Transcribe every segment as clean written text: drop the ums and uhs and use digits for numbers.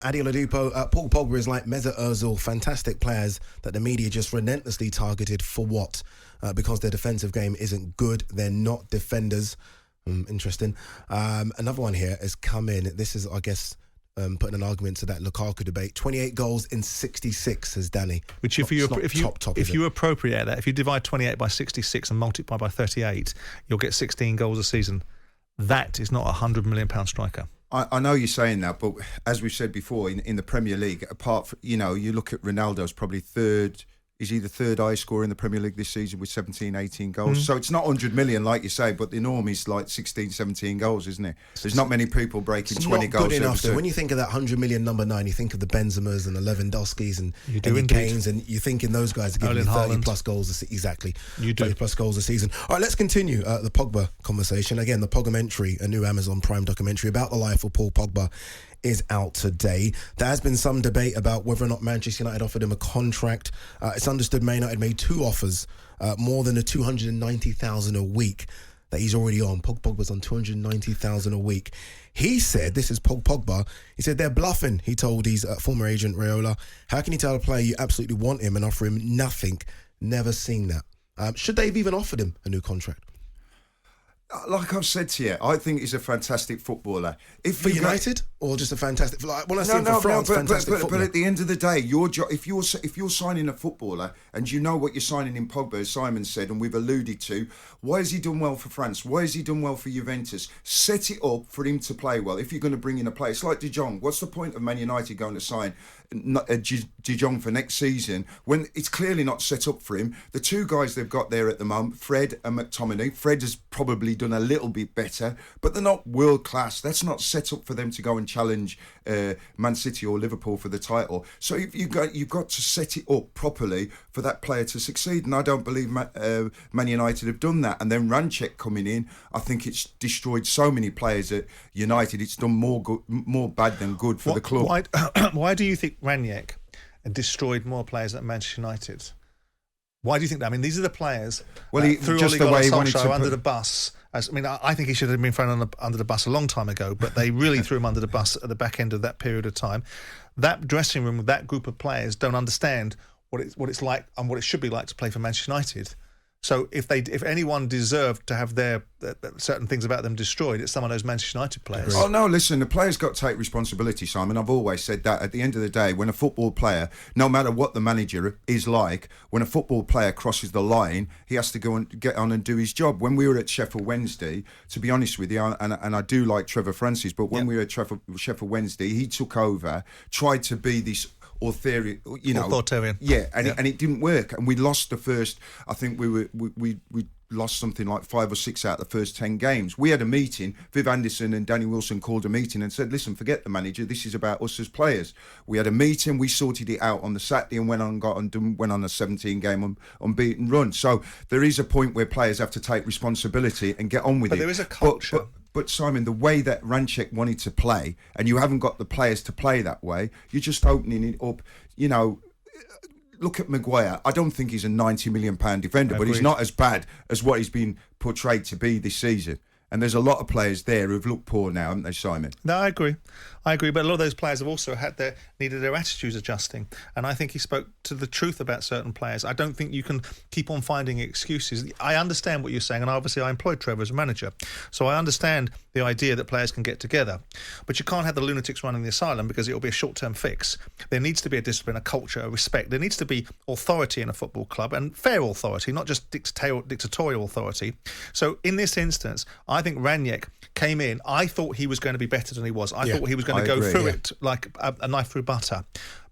Adi Oladipo, Paul Pogba is like Mesut Ozil, fantastic players that the media just relentlessly targeted for what? Because their defensive game isn't good. They're not defenders. Interesting. Another one here has come in. This is, I guess, putting an argument to that Lukaku debate. 28 goals in 66, says Danny. Which if you appropriate that, if you divide 28 by 66 and multiply by 38, you'll get 16 goals a season. That is not a £100 million striker. I know you're saying that, but as we've said before, in the Premier League, apart from, you look at Ronaldo's probably third. Is he the third highest scorer in the Premier League this season with 17, 18 goals? So it's not 100 million, like you say, but the norm is like 16, 17 goals, isn't it? There's not many people breaking 20 goals. It's not good enough, though. When you think of that 100 million number 9, you think of the Benzemas and the Lewandowskis and the Kanes, and you think in those guys are giving you 30 plus goals. Exactly. You do. 30 plus goals a season. All right, let's continue the Pogba conversation. Again, the Pogbamentary, a new Amazon Prime documentary about the life of Paul Pogba, is out today. There has been some debate about whether or not Manchester United offered him a contract. It's understood Man United made 2 offers, more than the 290,000 a week that he's already on. Pogba's on 290,000 a week. He said, this is Pogba, he said they're bluffing. He told his former agent Raiola, how can you tell a player you absolutely want him and offer him nothing? Never seen that. Should they have even offered him a new contract? Like I've said to you, I think he's a fantastic footballer. For United, or just a fantastic? When I say for France, fantastic footballer. But at the end of the day, your job, if you're signing a footballer and you know what you're signing in Pogba, as Simon said, and we've alluded to, why has he done well for France? Why has he done well for Juventus? Set it up for him to play well. If you're going to bring in a player, it's like De Jong. What's the point of Man United going to sign De Jong for next season when it's clearly not set up for him? The 2 guys they've got there at the moment, Fred and McTominay. Fred has probably done a little bit better, but they're not world class. That's not set up for them to go and challenge Man City or Liverpool for the title. So you've got to set it up properly for that player to succeed, and I don't believe Man United have done that. And then Ranchek coming in, I think it's destroyed so many players at United. It's done more bad than good for the club. Why do you think Ranchek destroyed more players at Manchester United? Why do you think that? I mean, these are the players who threw Ole Gunnar Solskjaer under the bus. I think he should have been thrown under the bus a long time ago, but they really threw him under the bus at the back end of that period of time. That dressing room with that group of players don't understand what it's like and what it should be like to play for Manchester United. So if anyone deserved to have their certain things about them destroyed, it's some of those Manchester United players. Oh no, listen, the players got to take responsibility, Simon. I've always said that. At the end of the day, when a football player, no matter what the manager is like, when a football player crosses the line, he has to go and get on and do his job. When we were at Sheffield Wednesday, to be honest with you, and I do like Trevor Francis, but when we were at Sheffield Wednesday, he took over, tried to be this authoritarian. Yeah, and it didn't work, and we lost the first. I think we lost something like 5 or 6 out of the first 10 games. We had a meeting. Viv Anderson and Danny Wilson called a meeting and said, "Listen, forget the manager. This is about us as players." We had a meeting. We sorted it out on the Saturday and went on a 17-game unbeaten run. So there is a point where players have to take responsibility and get on with it. But there is a culture. But Simon, the way that Ranchek wanted to play, and you haven't got the players to play that way, you're just opening it up. Look at Maguire. I don't think he's a £90 million defender, but he's not as bad as what he's been portrayed to be this season. And there's a lot of players there who've looked poor now, haven't they, Simon? No, I agree. But a lot of those players have also needed their attitudes adjusting. And I think he spoke to the truth about certain players. I don't think you can keep on finding excuses. I understand what you're saying, and obviously I employed Trevor as a manager. So I understand the idea that players can get together. But you can't have the lunatics running the asylum because it'll be a short-term fix. There needs to be a discipline, a culture, a respect. There needs to be authority in a football club, and fair authority, not just dictatorial authority. So in this instance, I think Ranchek came in. I thought he was going to be better than he was. I thought he was going to go through it like a knife through butter.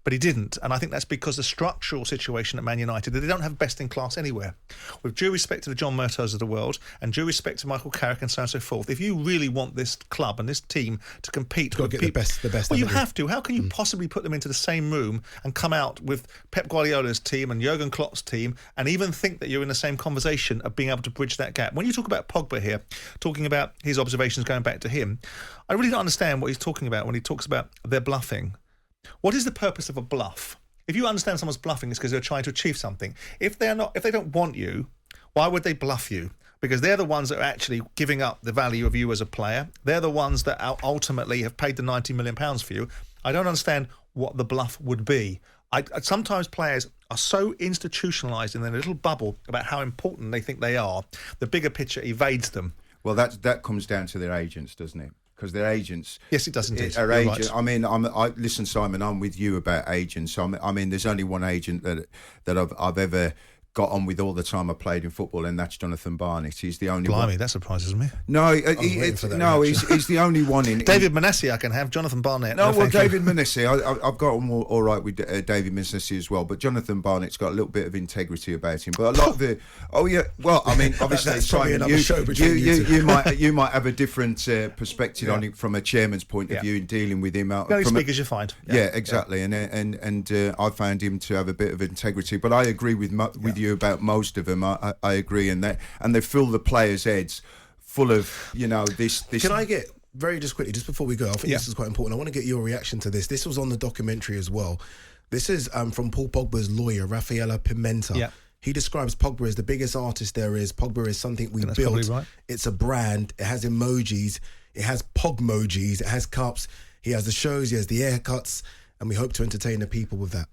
But he didn't, and I think that's because the structural situation at Man United, that they don't have best in class anywhere. With due respect to the John Murtaughs of the world, and due respect to Michael Carrick and so on and so forth, if you really want this club and this team to compete, you've got to get the best. Well, you have to. How can you possibly put them into the same room and come out with Pep Guardiola's team and Jurgen Klopp's team, and even think that you're in the same conversation of being able to bridge that gap? When you talk about Pogba here, talking about his observations going back to him, I really don't understand what he's talking about when he talks about they're bluffing. What is the purpose of a bluff? If you understand someone's bluffing, it's because they're trying to achieve something. If they don't want you, why would they bluff you? Because they're the ones that are actually giving up the value of you as a player. They're the ones that ultimately have paid the £90 million for you. I don't understand what the bluff would be. Sometimes players are so institutionalised in their little bubble about how important they think they are, the bigger picture evades them. Well, that comes down to their agents, doesn't it? Because their agents... Yes, it does indeed. Right. I mean, listen, Simon, I'm with you about agents. I mean, there's only one agent that I've ever got on with all the time I played in football, and that's Jonathan Barnett. He's the only one. Blimey, that surprisses me. No, he's the only one in... David Manassi I can have, Jonathan Barnett. No, well, David Manassi, I've got on all right with David Manassi as well, but Jonathan Barnett's got a little bit of integrity about him. But a lot of the... Oh, yeah, well, I mean, obviously, that's probably another show between you might have a different perspective on it from a chairman's point of view in dealing with him. The only speakers you find. Yeah, exactly. And I found him to have a bit of integrity. But I agree with you about most of them. I agree, and they fill the players' heads full of this. Can I get just quickly before we go? I think this is quite important. I want to get your reaction to this. This was on the documentary as well. This is from Paul Pogba's lawyer, Rafaela Pimenta. Yeah. He describes Pogba as the biggest artist there is. Pogba is something we built. Right. It's a brand. It has emojis. It has Pogmojis. It has cups. He has the shows. He has the haircuts, and we hope to entertain the people with that.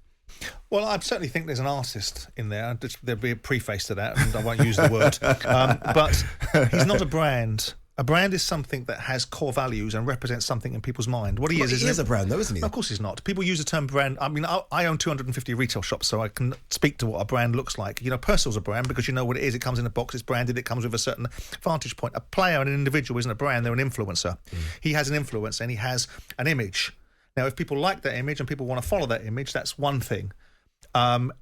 Well, I certainly think there's an artist in there. There'll be a preface to that, and I won't use the word. But he's not a brand. A brand is something that has core values and represents something in people's mind. What he is a brand, though, isn't he? Of course he's not. People use the term brand. I mean, I own 250 retail shops, so I can speak to what a brand looks like. Persil's a brand because you know what it is. It comes in a box, it's branded, it comes with a certain vantage point. A player and an individual isn't a brand, they're an influencer. He has an influence and he has an image. Now, if people like that image and people want to follow that image, that's one thing.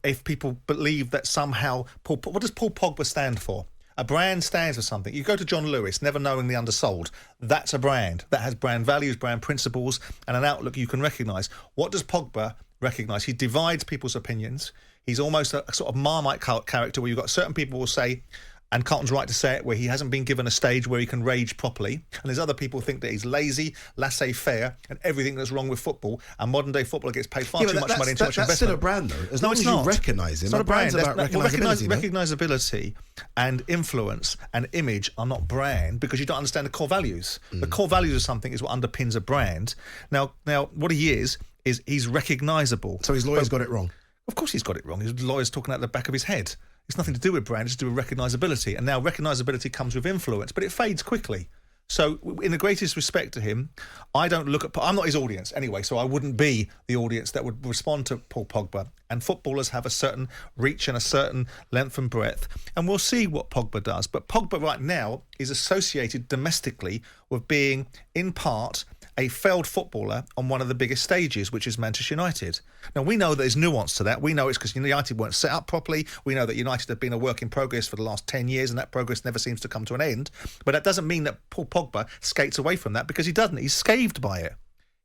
If people believe that somehow... what does Paul Pogba stand for? A brand stands for something. You go to John Lewis, never knowingly undersold. That's a brand. That has brand values, brand principles, and an outlook you can recognise. What does Pogba recognise? He divides people's opinions. He's almost a sort of Marmite character where you've got certain people will say... And Carlton's right to say it, where he hasn't been given a stage where he can rage properly. And there's other people who think that he's lazy, laissez-faire, and everything that's wrong with football. And modern-day footballer gets paid far too much money and too much investment. That's still a brand, though. As long as you recognise him. It's not a brand. Recognisability, recognisability and influence and image are not brand because you don't understand the core values. The core values of something is what underpins a brand. Now, what he is he's recognisable. So his lawyer's got it wrong? Of course he's got it wrong. His lawyer's talking out the back of his head. It's nothing to do with brand, it's to do with recognisability. And now recognisability comes with influence, but it fades quickly. So in the greatest respect to him, I'm not his audience anyway, so I wouldn't be the audience that would respond to Paul Pogba. And footballers have a certain reach and a certain length and breadth. And we'll see what Pogba does. But Pogba right now is associated domestically with being, in part, a failed footballer on one of the biggest stages, which is Manchester United. Now, we know there's nuance to that. We know it's because United weren't set up properly. We know that United have been a work in progress for the last 10 years, and that progress never seems to come to an end. But that doesn't mean that Paul Pogba skates away from that, because he doesn't. He's scathed by it.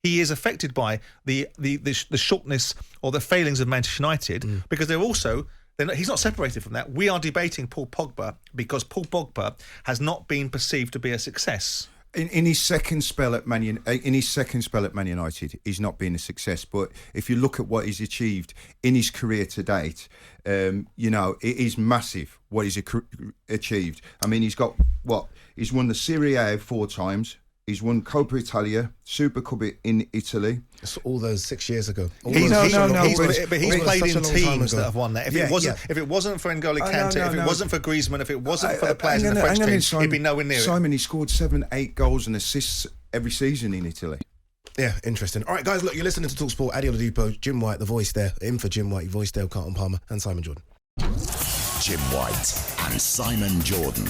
He is affected by the shortness or the failings of Manchester United, because he's not separated from that. We are debating Paul Pogba because Paul Pogba has not been perceived to be a success. In his second spell at Man United, he's not been a success. But if you look at what he's achieved in his career to date, it is massive what he's achieved. I mean, he's won the Serie A 4 times. He's won Coppa Italia, Super Cup in Italy. It's all those 6 years ago. But he's played in teams that have won that. If it wasn't for N'Golo Kante, if it wasn't for Griezmann, if it wasn't for the players in the French team, Simon, he'd be nowhere near it. Simon, he scored 7-8 goals and assists every season in Italy. Yeah, interesting. All right, guys, look, you're listening to talkSPORT. Adi Oladipo, Jim White, the voice there. In for Jim White, voice there, Carlton Palmer, and Simon Jordan. Jim White and Simon Jordan.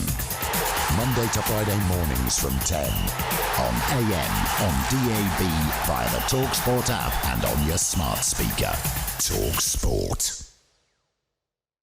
Monday to Friday mornings from 10 on AM, on DAB, via the talkSPORT app and on your smart speaker. talkSPORT.